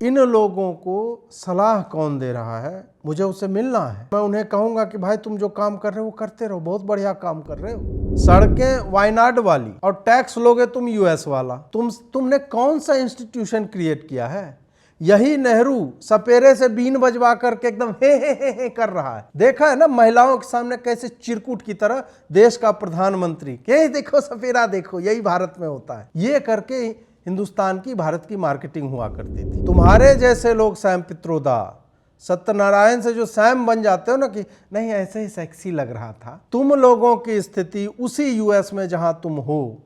इन लोगों को सलाह कौन दे रहा है? मुझे उससे मिलना है। मैं उन्हें कहूंगा कि भाई तुम जो काम कर रहे हो वो करते रहो, बहुत बढ़िया काम कर रहे हो। सड़कें वायनाड वाली और टैक्स लोगे तुम यूएस वाला। तुमने कौन सा इंस्टीट्यूशन क्रिएट किया है? यही नेहरू सपेरे से बीन बजवा करके एकदम हे कर रहा है। देखा है ना महिलाओं के सामने कैसे चिरकुट की तरह देश का प्रधानमंत्री के देखो सपेरा देखो, यही भारत में होता है। ये करके हिंदुस्तान की भारत की मार्केटिंग हुआ करती थी। तुम्हारे जैसे लोग सैम पित्रोदा, सत्यनारायण से जो सैम बन जाते हो ना कि नहीं ऐसे ही सेक्सी लग रहा था, तुम लोगों की स्थिति उसी यूएस में जहां तुम हो,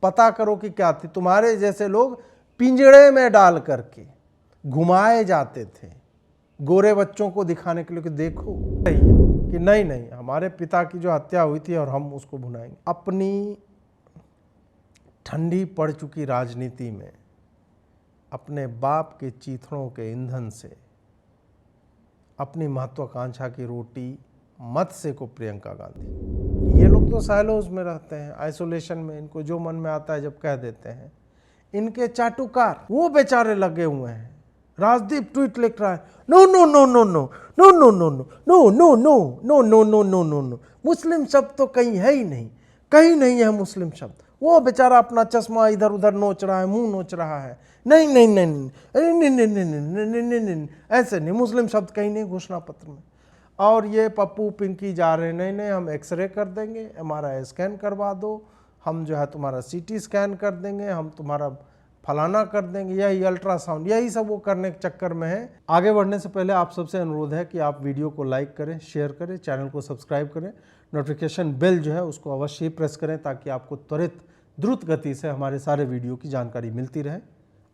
पता करो कि क्या थी। तुम्हारे जैसे लोग पिंजड़े में डाल करके घुमाए जाते थे गोरे बच्चों को दिखाने के लिए कि देखो कि नहीं हमारे पिता की जो हत्या हुई थी और हम उसको भुनाएंगे। अपनी ठंडी पड़ चुकी राजनीति में अपने बाप के चीथड़ों के ईंधन से अपनी महत्वाकांक्षा की रोटी मत सेको प्रियंका गांधी। ये लोग तो साइलोज में रहते हैं, आइसोलेशन में, इनको जो मन में आता है जब कह देते हैं। इनके चाटुकार वो बेचारे लगे हुए हैं। राजदीप ट्वीट लिख रहा है, no no no no no no no no no no no no no no no no no no, मुस्लिम शब्द तो कहीं है ही नहीं, कहीं नहीं है मुस्लिम शब्द। वो बेचारा अपना चश्मा इधर उधर नोच रहा है, मुंह नोच रहा है, नहीं नहीं नहीं नहीं नहीं नहीं नहीं नहीं नहीं, ऐसे नहीं, मुस्लिम शब्द कहीं नहीं घोषणा पत्र में। और ये पप्पू पिंकी जा रहे हैं, नहीं हम एक्सरे कर देंगे, MRI स्कैन करवा दो, हम जो है तुम्हारा CT स्कैन कर देंगे, हम तुम्हारा फलाना कर देंगे, यही अल्ट्रासाउंड, यही सब वो करने के चक्कर में है। आगे बढ़ने से पहले आप सबसे अनुरोध है कि आप वीडियो को लाइक करें, शेयर करें, चैनल को सब्सक्राइब करें, नोटिफिकेशन बेल जो है उसको अवश्य प्रेस करें ताकि आपको त्वरित द्रुत गति से हमारे सारे वीडियो की जानकारी मिलती रहे।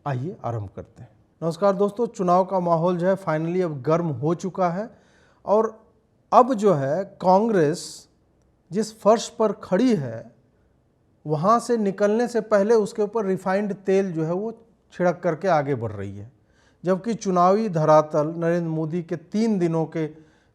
आइए आरंभ करते हैं। नमस्कार दोस्तों, चुनाव का माहौल जो है फाइनली अब गर्म हो चुका है और अब जो है कांग्रेस जिस फर्श पर खड़ी है वहाँ से निकलने से पहले उसके ऊपर रिफाइंड तेल जो है वो छिड़क करके आगे बढ़ रही है। जबकि चुनावी धरातल नरेंद्र मोदी के 3 दिनों के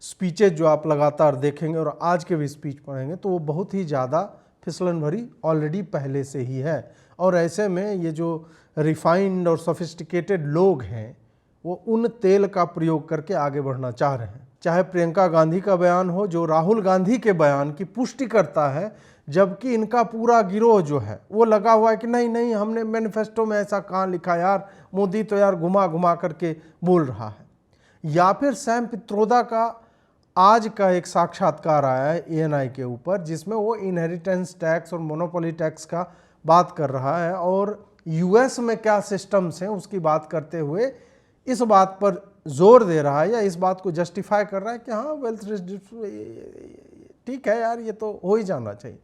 स्पीचेज जो आप लगातार देखेंगे और आज के भी स्पीच पढ़ेंगे तो वो बहुत ही ज़्यादा फिसलन भरी ऑलरेडी पहले से ही है। और ऐसे में ये जो रिफाइंड और सोफिस्टिकेटेड लोग हैं वो उन तेल का प्रयोग करके आगे बढ़ना चाह रहे हैं। चाहे प्रियंका गांधी का बयान हो जो राहुल गांधी के बयान की पुष्टि करता है, जबकि इनका पूरा गिरोह जो है वो लगा हुआ है कि नहीं हमने मैनिफेस्टो में ऐसा कहाँ लिखा यार, मोदी तो यार घुमा घुमा करके बोल रहा है। या फिर सैम पित्रोदा का आज का एक साक्षात्कार आया है ANI के ऊपर जिसमें वो इनहेरिटेंस टैक्स और मोनोपोली टैक्स का बात कर रहा है और US में क्या सिस्टम्स हैं उसकी बात करते हुए इस बात पर जोर दे रहा है या इस बात को जस्टिफाई कर रहा है कि हाँ वेल्थ ठीक है यार, ये तो हो ही जाना चाहिए।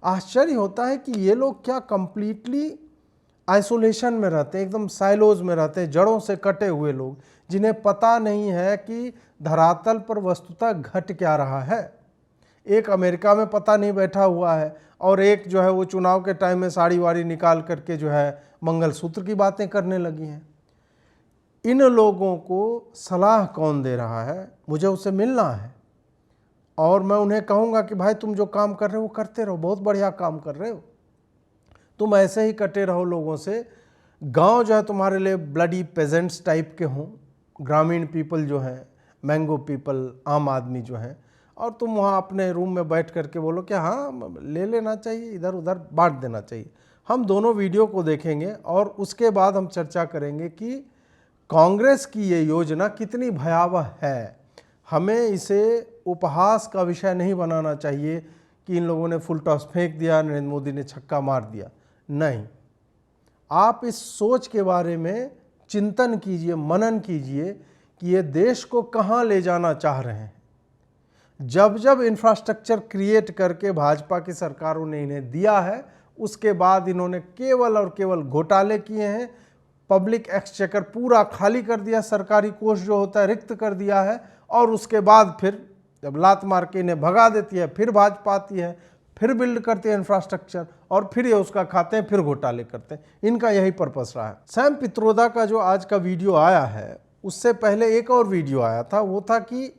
आश्चर्य होता है कि ये लोग क्या कंप्लीटली आइसोलेशन में रहते हैं, एकदम साइलोज में रहते हैं, जड़ों से कटे हुए लोग जिन्हें पता नहीं है कि धरातल पर वस्तुतः घट क्या रहा है। एक अमेरिका में पता नहीं बैठा हुआ है और एक जो है वो चुनाव के टाइम में साड़ी वाड़ी निकाल करके जो है मंगलसूत्र की बातें करने लगी हैं। इन लोगों को सलाह कौन दे रहा है? मुझे उससे मिलना है और मैं उन्हें कहूँगा कि भाई तुम जो काम कर रहे हो वो करते रहो, बहुत बढ़िया काम कर रहे हो, तुम ऐसे ही कटे रहो लोगों से। गांव जो है तुम्हारे लिए ब्लडी पेजेंट्स टाइप के हों, ग्रामीण पीपल जो हैं, मैंगो पीपल, आम आदमी जो हैं, और तुम वहाँ अपने रूम में बैठ करके बोलो कि हाँ ले लेना चाहिए, इधर उधर बांट देना चाहिए। हम दोनों वीडियो को देखेंगे और उसके बाद हम चर्चा करेंगे कि कांग्रेस की ये योजना कितनी भयावह है। हमें इसे उपहास का विषय नहीं बनाना चाहिए कि इन लोगों ने फुल टॉस फेंक दिया, नरेंद्र मोदी ने छक्का मार दिया। नहीं, आप इस सोच के बारे में चिंतन कीजिए, मनन कीजिए कि ये देश को कहाँ ले जाना चाह रहे हैं। जब जब इंफ्रास्ट्रक्चर क्रिएट करके भाजपा की सरकारों ने इन्हें दिया है उसके बाद इन्होंने केवल और केवल घोटाले किए हैं। पब्लिक एक्सचेकर पूरा खाली कर दिया, सरकारी कोष जो होता है रिक्त कर दिया है और उसके बाद फिर जब लात मार के इन्हें भगा देती है फिर भाजपा आती है, फिर बिल्ड करती है इंफ्रास्ट्रक्चर और फिर ये उसका खाते हैं, फिर घोटाले करते हैं। इनका यही पर्पस रहा है। सैम पित्रोदा का जो आज का वीडियो आया है उससे पहले एक और वीडियो आया था, वो था कि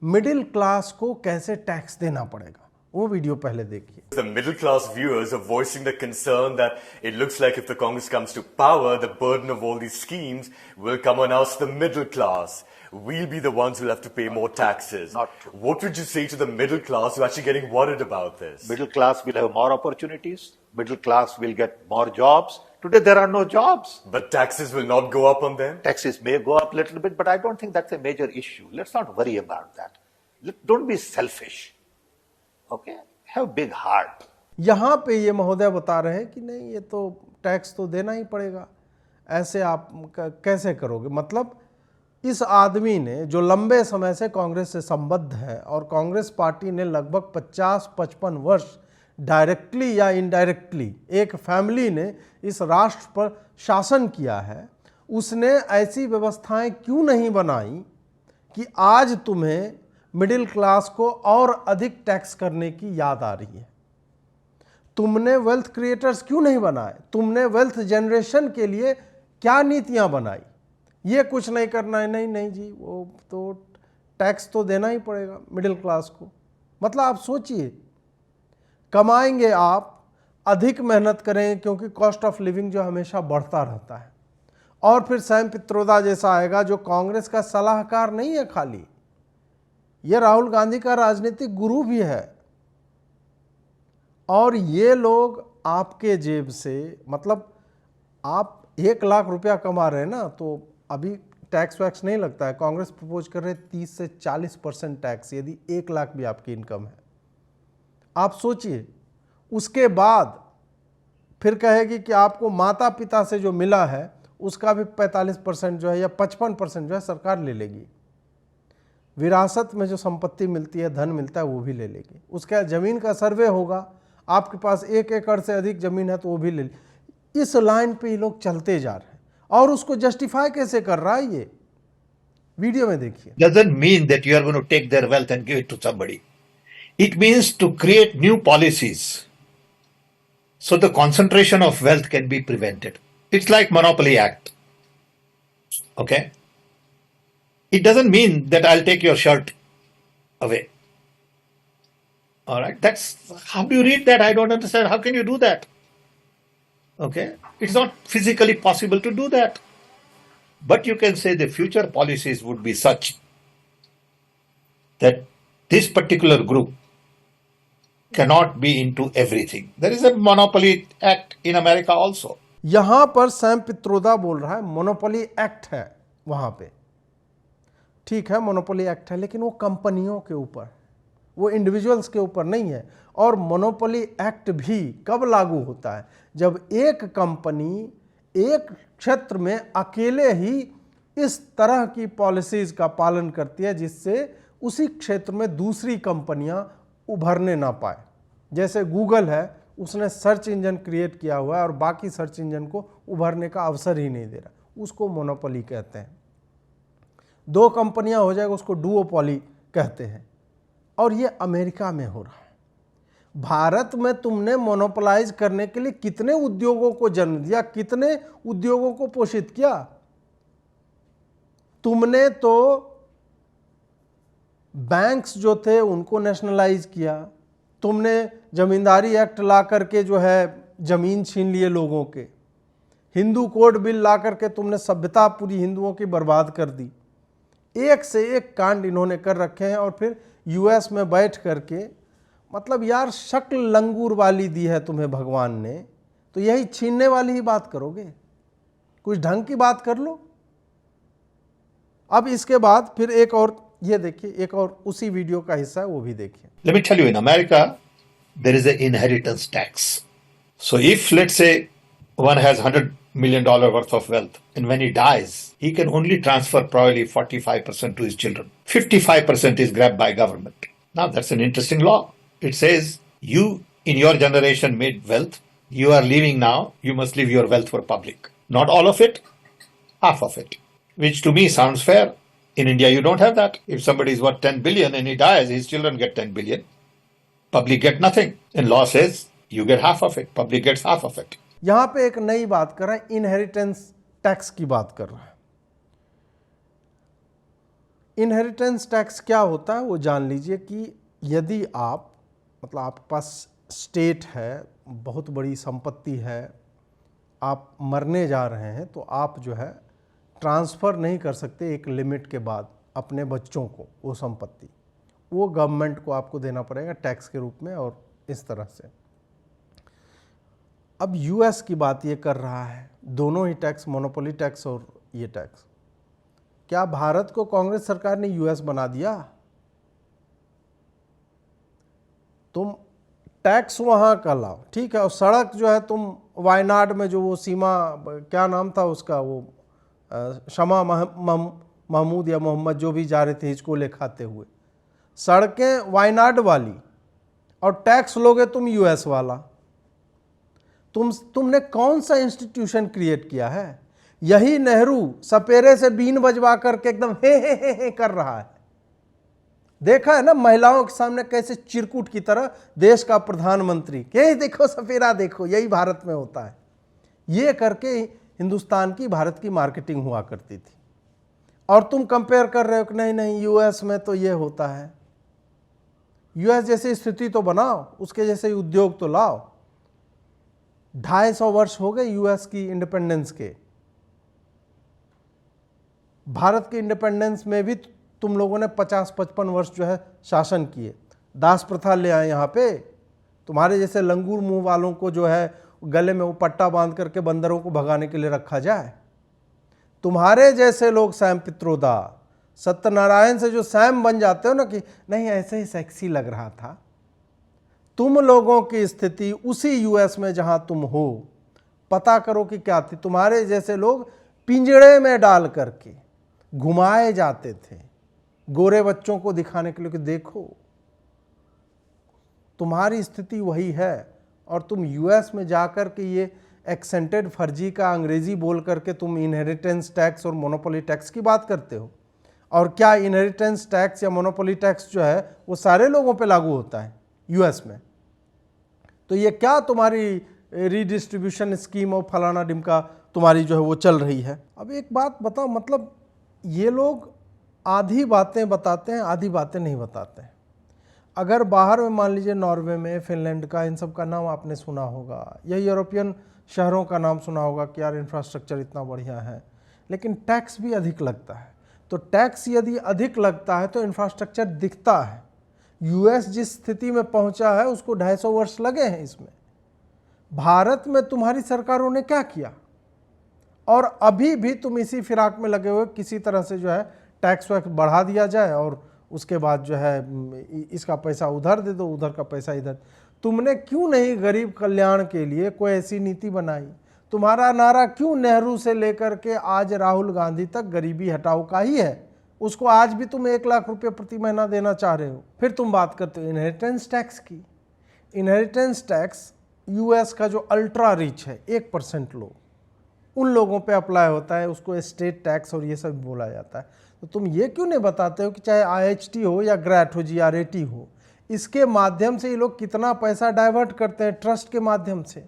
मिडिल क्लास को कैसे टैक्स देना पड़ेगा। वो वीडियो पहले देखिए। The middle class viewers are voicing the concern that it looks like if the Congress comes to power, the burden of all these schemes will come on us, the middle class. We'll be the ones who'll have to pay more taxes. Not true. What would you say to the middle class who are actually getting worried about this? Middle class will have more opportunities. Middle class will get more jobs. Today there are no jobs. But taxes will not go up on them? Taxes may go up a little bit, but I don't think that's a major issue. Let's not worry about that. Don't be selfish. Okay? Have big heart. यहाँ पे ये महोदय बता रहे हैं कि नहीं, ये तो टैक्स तो देना ही पड़ेगा, ऐसे आप कैसे करोगे। मतलब इस आदमी ने जो लंबे समय से कांग्रेस से संबद्ध है और कांग्रेस पार्टी ने लगभग 50-55 वर्ष डायरेक्टली या इनडायरेक्टली एक फैमिली ने इस राष्ट्र पर शासन किया है, उसने ऐसी व्यवस्थाएं क्यों नहीं बनाई कि आज तुम्हें मिडिल क्लास को और अधिक टैक्स करने की याद आ रही है। तुमने वेल्थ क्रिएटर्स क्यों नहीं बनाए, तुमने वेल्थ जनरेशन के लिए क्या नीतियां बनाई। ये कुछ नहीं करना है, नहीं नहीं जी, वो तो टैक्स तो देना ही पड़ेगा मिडिल क्लास को। मतलब आप सोचिए, कमाएंगे आप, अधिक मेहनत करेंगे क्योंकि कॉस्ट ऑफ लिविंग जो हमेशा बढ़ता रहता है, और फिर सैम पित्रोदा जैसा आएगा जो कांग्रेस का सलाहकार नहीं है खाली, ये राहुल गांधी का राजनीतिक गुरु भी है, और ये लोग आपके जेब से, मतलब आप 1 लाख रुपया कमा रहे हैं ना, तो अभी टैक्स वैक्स नहीं लगता है। कांग्रेस प्रपोज कर रहे 30 से 40% टैक्स यदि 1 लाख भी आपकी इनकम है। आप सोचिए, उसके बाद फिर कहेगी कि आपको माता पिता से जो मिला है उसका भी 45% जो है या 55% जो है सरकार ले लेगी। विरासत में जो संपत्ति मिलती है, धन मिलता है, वो भी ले लेगी। उसके ज़मीन का सर्वे होगा, आपके पास 1 एकड़ से अधिक ज़मीन है तो वो भी ले लेगी। इस लाइन पे ये लोग चलते जा रहे हैं, और उसको जस्टिफाई कैसे कर रहा है ये वीडियो में देखिए। Doesn't mean that you are going to take their wealth and give it to somebody. It means to create new policies so the concentration of wealth can be prevented. It's like Monopoly Act. Okay? It doesn't mean that I'll take your shirt away. All right? That's how do you read that? I don't understand. How can you do that? Okay? It's not physically possible to do that. But you can say the future policies would be such that this particular group cannot be into everything. There is a Monopoly Act in America also. यहां पर Sam Pitroda बोल रहा है monopoly act है वहां पे, ठीक है मोनोपोली एक्ट है, लेकिन वो कंपनियों के ऊपर, वो इंडिविजुअल्स के ऊपर नहीं है। और मोनोपोली एक्ट भी कब लागू होता है, जब एक कंपनी एक क्षेत्र में अकेले ही इस तरह की पॉलिसीज का पालन करती है जिससे उसी क्षेत्र में दूसरी कंपनियां उभरने ना पाए। जैसे गूगल है, उसने सर्च इंजन क्रिएट किया हुआ है और बाकी सर्च इंजन को उभरने का अवसर ही नहीं दे रहा, उसको मोनोपोली कहते हैं। 2 कंपनियां हो जाएगा उसको डुओपोली कहते हैं, और ये अमेरिका में हो रहा है। भारत में तुमने मोनोपोलाइज करने के लिए कितने उद्योगों को जन्म दिया, कितने उद्योगों को पोषित किया। तुमने तो बैंक्स जो थे उनको नेशनलाइज किया, तुमने जमींदारी एक्ट ला करके जो है जमीन छीन लिए लोगों के, हिंदू कोड बिल ला करके तुमने सभ्यता पूरी हिंदुओं की बर्बाद कर दी। एक से एक कांड इन्होंने कर रखे हैं, और फिर यूएस में बैठ करके, मतलब यार शक्ल लंगूर वाली दी है तुम्हें भगवान ने, तो यही छीनने वाली ही बात करोगे, कुछ ढंग की बात कर लो। अब इसके बाद फिर एक और ये देखिए, एक और उसी वीडियो का हिस्सा है, वो भी देखिए। Let me tell you, in America, there is an inheritance tax. So if, let's say, one has $100 million worth of wealth, and when he dies, he can only transfer probably 45% to his children. 55% is grabbed by government. Now, that's an interesting law. It says, you, in your generation, made wealth. You are leaving now. You must leave your wealth for public. Not all of it, half of it. Which to me sounds fair. In India, you don't have that. If somebody is worth 10 billion and he dies, his children get 10 billion. Public get nothing. And law says, you get half of it. Public gets half of it. यहां पे एक नई बात कर रहा है, inheritance tax की बात कर रहा है। इनहेरिटेंस टैक्स क्या होता है वो जान लीजिए कि यदि आप मतलब आपके पास स्टेट है, बहुत बड़ी संपत्ति है, आप मरने जा रहे हैं, तो आप जो है ट्रांसफ़र नहीं कर सकते एक लिमिट के बाद अपने बच्चों को वो संपत्ति, वो गवर्नमेंट को आपको देना पड़ेगा टैक्स के रूप में और इस तरह से। अब यूएस की बात ये कर रहा है, दोनों ही टैक्स, मोनोपोली टैक्स और ये टैक्स। क्या भारत को कांग्रेस सरकार ने यूएस बना दिया? तुम टैक्स वहाँ का लाओ, ठीक है, और सड़क जो है तुम वायनाड में जो वो सीमा, क्या नाम था उसका, वो शमा महमूद या मोहम्मद जो भी जा रहे थे हिचकोले खाते हुए, सड़कें वायनाड वाली और टैक्स लोगे तुम यूएस वाला। तुमने कौन सा इंस्टीट्यूशन क्रिएट किया है? यही नेहरू सपेरे से बीन बजवा करके एकदम हे कर रहा है। देखा है ना महिलाओं के सामने कैसे चिरकुट की तरह देश का प्रधानमंत्री, के देखो सपेरा देखो, यही भारत में होता है। ये करके हिंदुस्तान की, भारत की मार्केटिंग हुआ करती थी। और तुम कंपेयर कर रहे हो कि नहीं नहीं यूएस में तो ये होता है। यूएस जैसी स्थिति तो बनाओ, उसके जैसे उद्योग तो लाओ। 250 वर्ष हो गए यूएस की इंडिपेंडेंस के। भारत के इंडिपेंडेंस में भी तुम लोगों ने 50-55 वर्ष जो है शासन किए। दास प्रथा ले आए यहाँ पे। तुम्हारे जैसे लंगूर मुंह वालों को जो है गले में वो पट्टा बांध करके बंदरों को भगाने के लिए रखा जाए। तुम्हारे जैसे लोग सैम पित्रोदा, सत्यनारायण से जो सैम बन जाते हो ना कि नहीं ऐसे ही सेक्सी लग रहा था, तुम लोगों की स्थिति उसी यूएस में जहां तुम हो, पता करो कि क्या थी। तुम्हारे जैसे लोग पिंजड़े में डाल करके घुमाए जाते थे गोरे बच्चों को दिखाने के लिए कि देखो। तुम्हारी स्थिति वही है और तुम यूएस में जाकर के ये एक्सेंटेड फर्जी का अंग्रेजी बोल करके तुम इनहेरिटेंस टैक्स और मोनोपोली टैक्स की बात करते हो। और क्या इनहेरिटेंस टैक्स या मोनोपोली टैक्स जो है वो सारे लोगों पे लागू होता है यूएस में? तो ये क्या तुम्हारी रीडिस्ट्रीब्यूशन स्कीम और फलाना डिमका तुम्हारी जो है वो चल रही है? अब एक बात बताओ, मतलब ये लोग आधी बातें बताते हैं, आधी बातें नहीं बताते हैं। अगर बाहर में मान लीजिए नॉर्वे में, फिनलैंड का, इन सब का नाम आपने सुना होगा, या यूरोपियन शहरों का नाम सुना होगा कि यार इंफ्रास्ट्रक्चर इतना बढ़िया है, लेकिन टैक्स भी अधिक लगता है। तो टैक्स यदि अधिक लगता है तो इंफ्रास्ट्रक्चर दिखता है। यूएस जिस स्थिति में पहुंचा है उसको 250 वर्ष लगे हैं इसमें। भारत में तुम्हारी सरकारों ने क्या किया? और अभी भी तुम इसी फिराक में लगे हुए किसी तरह से जो है टैक्स वैक्स बढ़ा दिया जाए और उसके बाद जो है इसका पैसा उधर दे दो, उधर का पैसा इधर। तुमने क्यों नहीं गरीब कल्याण के लिए कोई ऐसी नीति बनाई? तुम्हारा नारा क्यों नेहरू से लेकर के आज राहुल गांधी तक गरीबी हटाओ का ही है? उसको आज भी तुम 1 लाख रुपये प्रति महीना देना चाह रहे हो। फिर तुम बात करते हो इनहेरिटेंस टैक्स की। इनहेरिटेंस टैक्स यूएस का जो अल्ट्रा रिच है 1% लोग, उन लोगों पे अप्लाई होता है, उसको स्टेट टैक्स और ये सब बोला जाता है। तो तुम ये क्यों नहीं बताते हो कि चाहे आईएचटी हो या ग्रैट हो, जीआरएटी हो, इसके माध्यम से ये लोग कितना पैसा डाइवर्ट करते हैं ट्रस्ट के माध्यम से।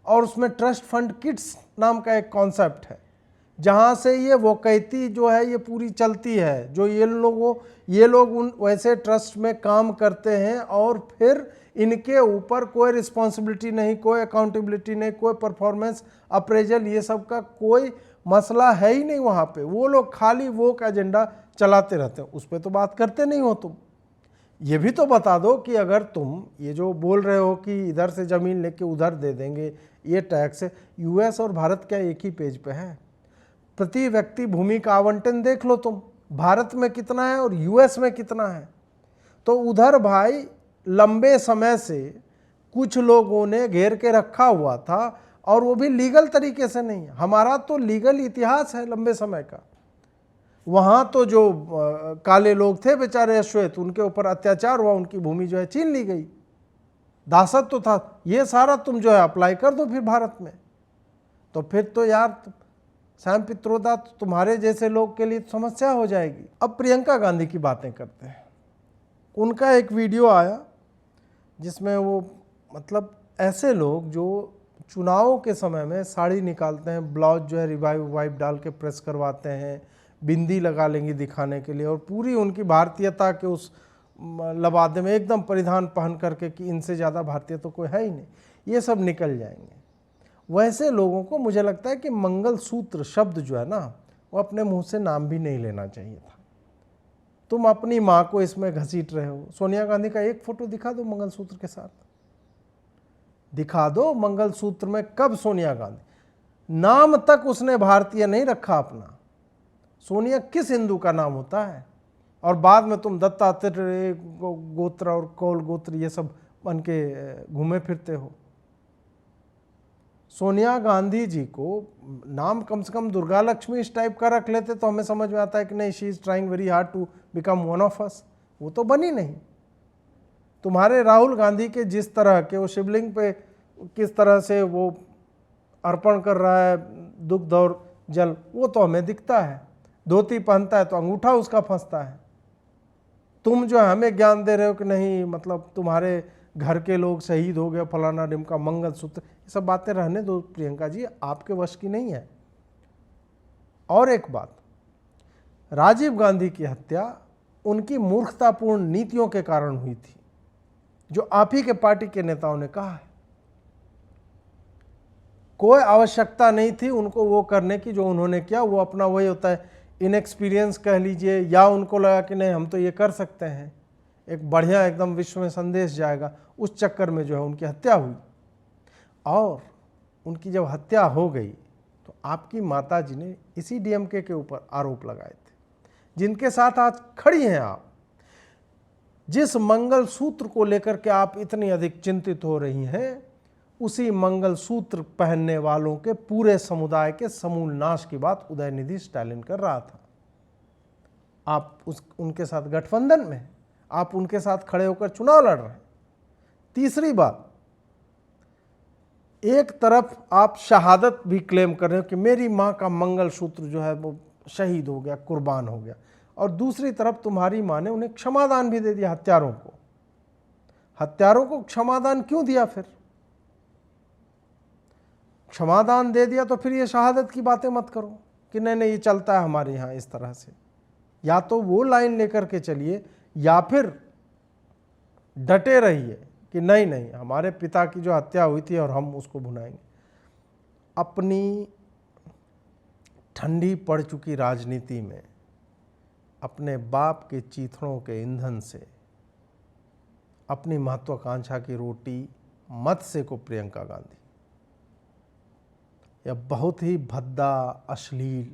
और उसमें ट्रस्ट फंड किट्स नाम का एक कॉन्सेप्ट है जहाँ से ये वोकैती जो है ये पूरी चलती है। जो ये लोग उन वैसे ट्रस्ट में काम करते हैं और फिर इनके ऊपर कोई रिस्पॉन्सिबिलिटी नहीं, कोई अकाउंटेबिलिटी नहीं, कोई परफॉर्मेंस अप्रेजल, ये सब का कोई मसला है ही नहीं वहाँ पे। वो लोग खाली वो का एजेंडा चलाते रहते हैं, उस पर तो बात करते नहीं हो तुम। ये भी तो बता दो कि अगर तुम ये जो बोल रहे हो कि इधर से ज़मीन लेके उधर दे देंगे, ये टैक्स है, यूएस और भारत क्या एक ही पेज पे है? प्रति व्यक्ति भूमि का आवंटन देख लो तुम, भारत में कितना है और यूएस में कितना है। तो उधर भाई लंबे समय से कुछ लोगों ने घेर के रखा हुआ था और वो भी लीगल तरीके से नहीं। हमारा तो लीगल इतिहास है लंबे समय का। वहाँ तो जो काले लोग थे बेचारे अश्वेत, उनके ऊपर अत्याचार हुआ, उनकी भूमि जो है छीन ली गई, दासत्व तो था। ये सारा तुम जो है अप्लाई कर दो फिर भारत में। तो फिर तो यार सैम पित्रोदा तो तुम्हारे जैसे लोग के लिए समस्या हो जाएगी। अब प्रियंका गांधी की बातें करते हैं। उनका एक वीडियो आया जिसमें वो मतलब ऐसे लोग जो चुनावों के समय में साड़ी निकालते हैं, ब्लाउज जो है रिवाइव डाल के प्रेस करवाते हैं, बिंदी लगा लेंगी दिखाने के लिए, और पूरी उनकी भारतीयता के उस लबादे में एकदम परिधान पहन करके कि इनसे ज़्यादा भारतीय तो कोई है ही नहीं, ये सब निकल जाएंगे। वैसे लोगों को मुझे लगता है कि मंगलसूत्र शब्द जो है ना, वो अपने मुंह से नाम भी नहीं लेना चाहिए था। तुम अपनी माँ को इसमें घसीट रहे हो। सोनिया गांधी का एक फोटो दिखा दो मंगलसूत्र के साथ, दिखा दो मंगलसूत्र में। कब सोनिया गांधी, नाम तक उसने भारतीय नहीं रखा अपना। सोनिया किस हिंदू का नाम होता है? और बाद में तुम दत्तात्रेय गोत्र और कौल गोत्र ये सब बन के घूमे फिरते हो। सोनिया गांधी जी को नाम कम से कम दुर्गा लक्ष्मी इस टाइप का रख लेते तो हमें समझ में आता है कि नहीं, she is trying very hard to become one of us. वो तो बनी नहीं। तुम्हारे राहुल गांधी के जिस तरह के वो शिवलिंग पे किस तरह से वो अर्पण कर रहा है दुग्ध और जल, वो तो हमें दिखता है। धोती पहनता है तो अंगूठा उसका फंसता है। तुम जो हमें ज्ञान दे रहे हो कि नहीं, मतलब तुम्हारे घर के लोग शहीद हो गए, फलाना ढिमका, मंगलसूत्र, ये सब बातें रहने दो प्रियंका जी, आपके वश की नहीं है। और एक बात, राजीव गांधी की हत्या उनकी मूर्खतापूर्ण नीतियों के कारण हुई थी, जो आप ही के पार्टी के नेताओं ने कहा है। कोई आवश्यकता नहीं थी उनको वो करने की जो उन्होंने किया। वो अपना वही होता है इनएक्सपीरियंस कह लीजिए, या उनको लगा कि नहीं हम तो ये कर सकते हैं, एक बढ़िया एकदम विश्व में संदेश जाएगा, उस चक्कर में जो है उनकी हत्या हुई। और उनकी जब हत्या हो गई तो आपकी माताजी ने इसी डीएमके के ऊपर आरोप लगाए थे, जिनके साथ आज खड़ी हैं आप। जिस मंगलसूत्र को लेकर के आप इतनी अधिक चिंतित हो रही हैं, उसी मंगलसूत्र पहनने वालों के पूरे समुदाय के समूल नाश की बात उदयनिधि स्टालिन कर रहा था। आप उनके साथ गठबंधन में हैं, आप उनके साथ खड़े होकर चुनाव लड़ रहे हैं। तीसरी बात, एक तरफ आप शहादत भी क्लेम कर रहे हो कि मेरी माँ का मंगलसूत्र जो है वो शहीद हो गया, कुर्बान हो गया, और दूसरी तरफ तुम्हारी माँ ने उन्हें क्षमादान भी दे दिया। हत्यारों को क्षमादान क्यों दिया? फिर क्षमादान दे दिया तो फिर ये शहादत की बातें मत करो कि नहीं नहीं ये चलता है हमारे यहाँ इस तरह से। या तो वो लाइन लेकर के चलिए, या फिर डटे रहिए कि नहीं नहीं हमारे पिता की जो हत्या हुई थी और हम उसको भुनाएंगे। अपनी ठंडी पड़ चुकी राजनीति में अपने बाप के चीथड़ों के ईंधन से अपनी महत्वाकांक्षा की रोटी मत सेको प्रियंका गांधी। यह बहुत ही भद्दा, अश्लील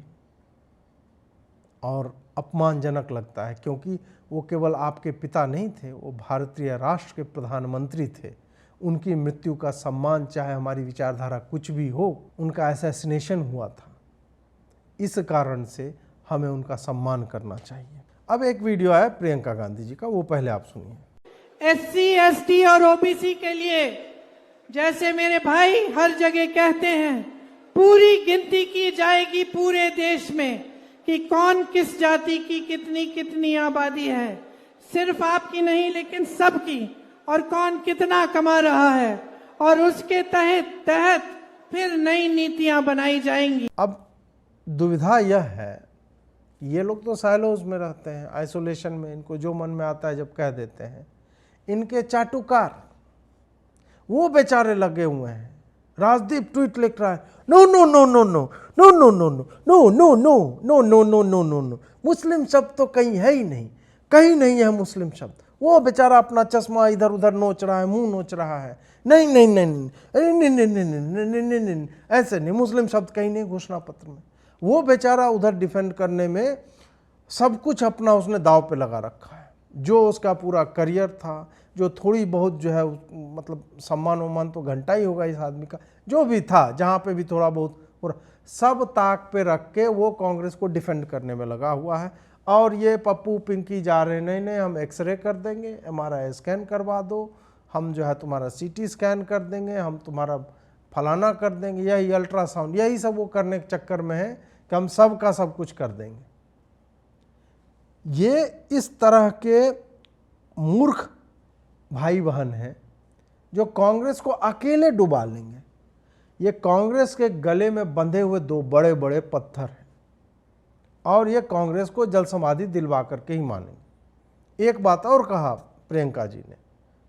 और अपमानजनक लगता है, क्योंकि वो केवल आपके पिता नहीं थे, वो भारतीय राष्ट्र के प्रधानमंत्री थे। उनकी मृत्यु का सम्मान, चाहे हमारी विचारधारा कुछ भी हो, उनका असैसिनेशन हुआ था, इस कारण से हमें उनका सम्मान करना चाहिए। अब एक वीडियो आया प्रियंका गांधी जी का, वो पहले आप सुनिए। SC, ST और OBC के लिए, जैसे मेरे भाई हर जगह कहते हैं, पूरी गिनती की जाएगी पूरे देश में कि कौन किस जाति की कितनी कितनी आबादी है, सिर्फ आपकी नहीं लेकिन सबकी, और कौन कितना कमा रहा है, और उसके तहत फिर नई नीतियां बनाई जाएंगी। अब दुविधा यह है, ये लोग तो साइलोज में रहते हैं, आइसोलेशन में, इनको जो मन में आता है जब कह देते हैं। इनके चाटुकार वो बेचारे लगे हुए हैं। राजदीप ट्वीट लिख रहा है, no no no no no no no no no no no no no no no no no no, मुस्लिम शब्द तो कहीं है ही नहीं, कहीं नहीं है मुस्लिम शब्द। वो बेचारा अपना चश्मा इधर उधर नोच रहा है, मुंह नोच रहा है, नहीं नहीं नहीं नहीं नहीं नहीं नहीं नहीं नहीं, ऐसे नहीं, मुस्लिम शब्द कहीं नहीं घोषणा पत्र में। वो बेचारा उधर डिफेंड करने में सब कुछ अपना उसने दाव पे लगा रखा है। जो उसका पूरा करियर था, जो थोड़ी बहुत जो है मतलब सम्मान उम्मान तो घंटा ही होगा इस आदमी का, जो भी था, जहाँ पे भी थोड़ा बहुत पूरा सब ताक पे रख के वो कांग्रेस को डिफेंड करने में लगा हुआ है। और ये पप्पू पिंकी जा रहे, नहीं नहीं हम एक्सरे कर देंगे, MRI स्कैन करवा दो, हम जो है तुम्हारा CT स्कैन कर देंगे, हम तुम्हारा फलाना कर देंगे, यही अल्ट्रासाउंड, यही सब वो करने के चक्कर में है कि हम सब का सब कुछ कर देंगे। ये इस तरह के मूर्ख भाई बहन हैं जो कांग्रेस को अकेले डुबा लेंगे। ये कांग्रेस के गले में बंधे हुए दो बड़े बड़े पत्थर हैं, और ये कांग्रेस को जल समाधि दिलवा करके ही मानेंगे। एक बात और कहा प्रियंका जी ने,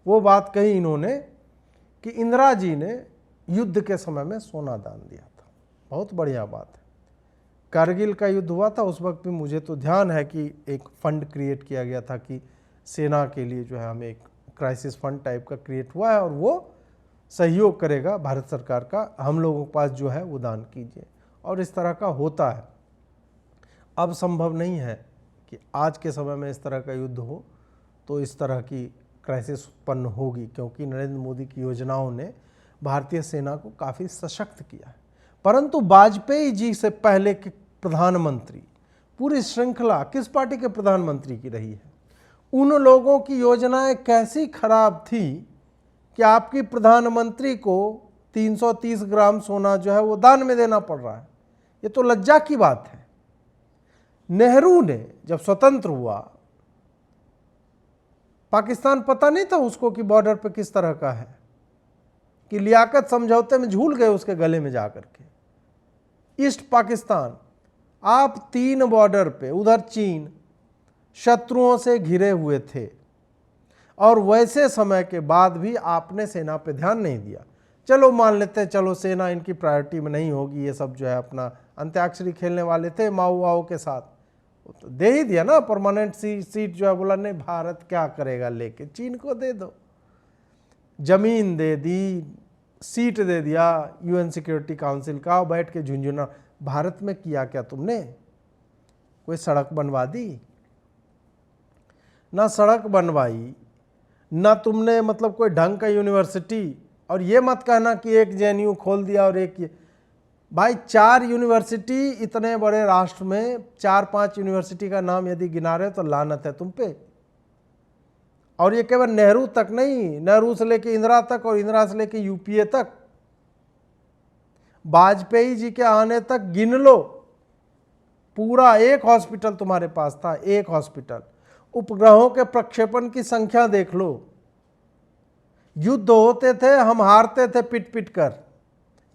वो बात कही इन्होंने कि इंदिरा जी ने युद्ध के समय में सोना दान दिया था। बहुत बढ़िया बात है। कारगिल का युद्ध हुआ था उस वक्त भी मुझे तो ध्यान है कि एक फंड क्रिएट किया गया था कि सेना के लिए जो है हमें एक क्राइसिस फंड टाइप का क्रिएट हुआ है और वो सहयोग करेगा भारत सरकार का, हम लोगों के पास जो है वो दान कीजिए, और इस तरह का होता है। अब संभव नहीं है कि आज के समय में इस तरह का युद्ध हो तो इस तरह की क्राइसिस उत्पन्न होगी, क्योंकि नरेंद्र मोदी की योजनाओं ने भारतीय सेना को काफ़ी सशक्त किया है। परंतु वाजपेयी जी से पहले के प्रधानमंत्री, पूरी श्रृंखला किस पार्टी के प्रधानमंत्री की रही है, उन लोगों की योजनाएं कैसी खराब थी कि आपकी प्रधानमंत्री को 330 ग्राम सोना जो है वो दान में देना पड़ रहा है। ये तो लज्जा की बात है। नेहरू ने जब स्वतंत्र हुआ, पाकिस्तान पता नहीं था उसको कि बॉर्डर पे किस तरह का है, कि लियाकत समझौते में झूल गए उसके गले में जाकर के। ईस्ट पाकिस्तान, आप 3 बॉर्डर पे, उधर चीन शत्रुओं से घिरे हुए थे, और वैसे समय के बाद भी आपने सेना पे ध्यान नहीं दिया। चलो मान लेते हैं, चलो सेना इनकी प्रायोरिटी में नहीं होगी, ये सब जो है अपना अंत्याक्षरी खेलने वाले थे माओ वाओ के साथ, तो दे ही दिया ना परमानेंट सीट जो है। बोला नहीं, भारत क्या करेगा लेके, चीन को दे दो। जमीन दे दी, सीट दे दिया यूएन सिक्योरिटी काउंसिल का, बैठ के झुंझुना। भारत में किया क्या तुमने? कोई सड़क बनवा दी? ना सड़क बनवाई, ना तुमने मतलब कोई ढंग का यूनिवर्सिटी। और ये मत कहना कि एक जेएनयू खोल दिया और एक ये, भाई 4 यूनिवर्सिटी इतने बड़े राष्ट्र में, 4-5 यूनिवर्सिटी का नाम यदि गिना रहे तो लानत है तुम पे। और ये केवल नेहरू तक नहीं, नेहरू से लेके इंदिरा तक और इंदिरा से लेके यूपीए तक, वाजपेयी जी के आने तक गिन लो, पूरा एक हॉस्पिटल तुम्हारे पास था, एक हॉस्पिटल। उपग्रहों के प्रक्षेपण की संख्या देख लो। युद्ध होते थे, हम हारते थे पिट पिट कर,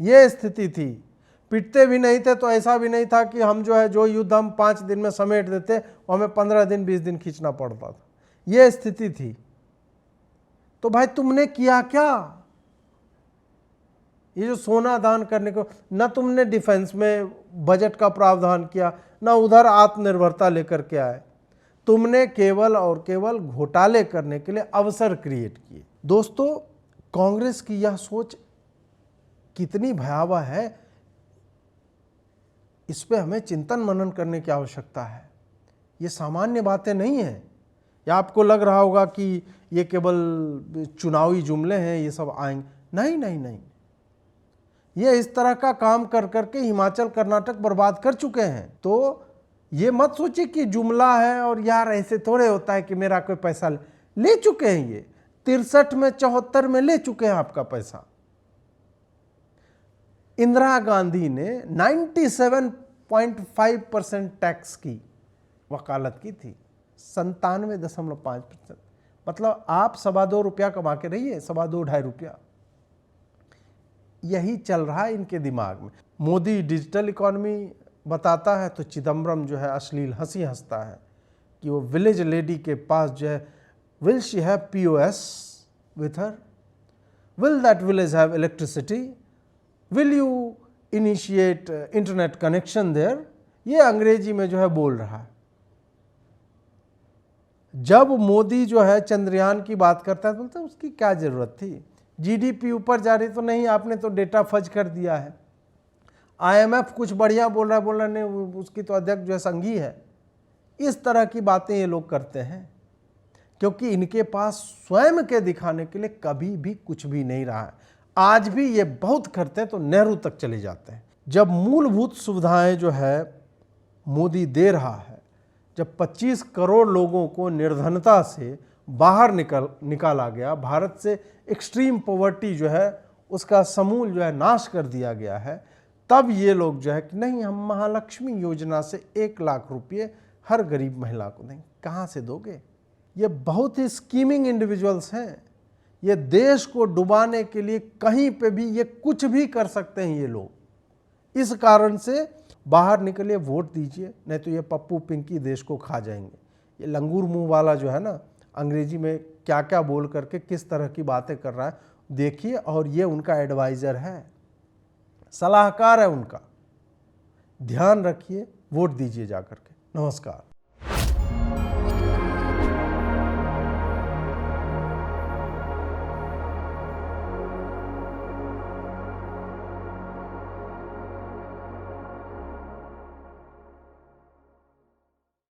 ये स्थिति थी। पिटते भी नहीं थे तो ऐसा भी नहीं था कि हम जो है जो युद्ध हम 5 दिन में समेट देते वो हमें 15 दिन 20 दिन खींचना पड़ता था, ये स्थिति थी। तो भाई तुमने किया क्या? ये जो सोना दान करने को, न तुमने डिफेंस में बजट का प्रावधान किया, न उधर आत्मनिर्भरता लेकर के आए, तुमने केवल और केवल घोटाले करने के लिए अवसर क्रिएट किए। दोस्तों, कांग्रेस की यह सोच कितनी भयावह है, इस पे हमें चिंतन मनन करने की आवश्यकता है। ये सामान्य बातें नहीं हैं। या आपको लग रहा होगा कि ये केवल चुनावी जुमले हैं, ये सब आएंगे। नहीं नहीं नहीं, ये इस तरह का काम कर करके हिमाचल कर्नाटक बर्बाद कर चुके हैं। तो ये मत सोचिए कि जुमला है और यार ऐसे थोड़े होता है कि मेरा कोई पैसा ले चुके हैं। ये 63 में 74 में ले चुके हैं आपका पैसा। इंदिरा गांधी ने 97.5% टैक्स की वकालत की थी, 97.5%। मतलब आप 2.25 रुपया कमा के रहिए, 2.25-2.5 रुपया, यही चल रहा है इनके दिमाग में। मोदी डिजिटल इकोनॉमी बताता है तो चिदम्बरम जो है अश्लील हंसी हंसता है कि वो विलेज लेडी के पास जो है, will she have POS with her, will that village have electricity, will you initiate internet connection there, ये अंग्रेजी में जो है बोल रहा है। जब मोदी जो है चंद्रयान की बात करता है तो बोलते हैं उसकी क्या जरूरत थी, GDP ऊपर जा रही तो नहीं, आपने तो डेटा फज कर दिया है। IMF कुछ बढ़िया बोल रहा है, नहीं उसकी तो अध्यक्ष जो है संघी है। इस तरह की बातें ये लोग करते हैं क्योंकि इनके पास स्वयं के दिखाने के लिए कभी भी कुछ भी नहीं रहा है। आज भी ये बहुत करते हैं तो नेहरू तक चले जाते हैं। जब मूलभूत सुविधाएं जो है मोदी दे रहा है, जब 25 करोड़ लोगों को निर्धनता से बाहर निकाला गया, भारत से एक्सट्रीम पॉवर्टी जो है उसका समूल जो है नाश कर दिया गया है, तब ये लोग जो है कि नहीं हम महालक्ष्मी योजना से 1 लाख रुपये हर गरीब महिला को देंगे। कहाँ से दोगे? ये बहुत ही स्कीमिंग इंडिविजुअल्स हैं। ये देश को डुबाने के लिए कहीं पे भी ये कुछ भी कर सकते हैं ये लोग। इस कारण से बाहर निकलिए, वोट दीजिए, नहीं तो ये पप्पू पिंकी देश को खा जाएंगे। ये लंगूर मुंह वाला जो है ना, अंग्रेजी में क्या क्या बोल करके किस तरह की बातें कर रहा है देखिए। और ये उनका एडवाइज़र है, सलाहकार है उनका। ध्यान रखिए, वोट दीजिए जा करके। नमस्कार।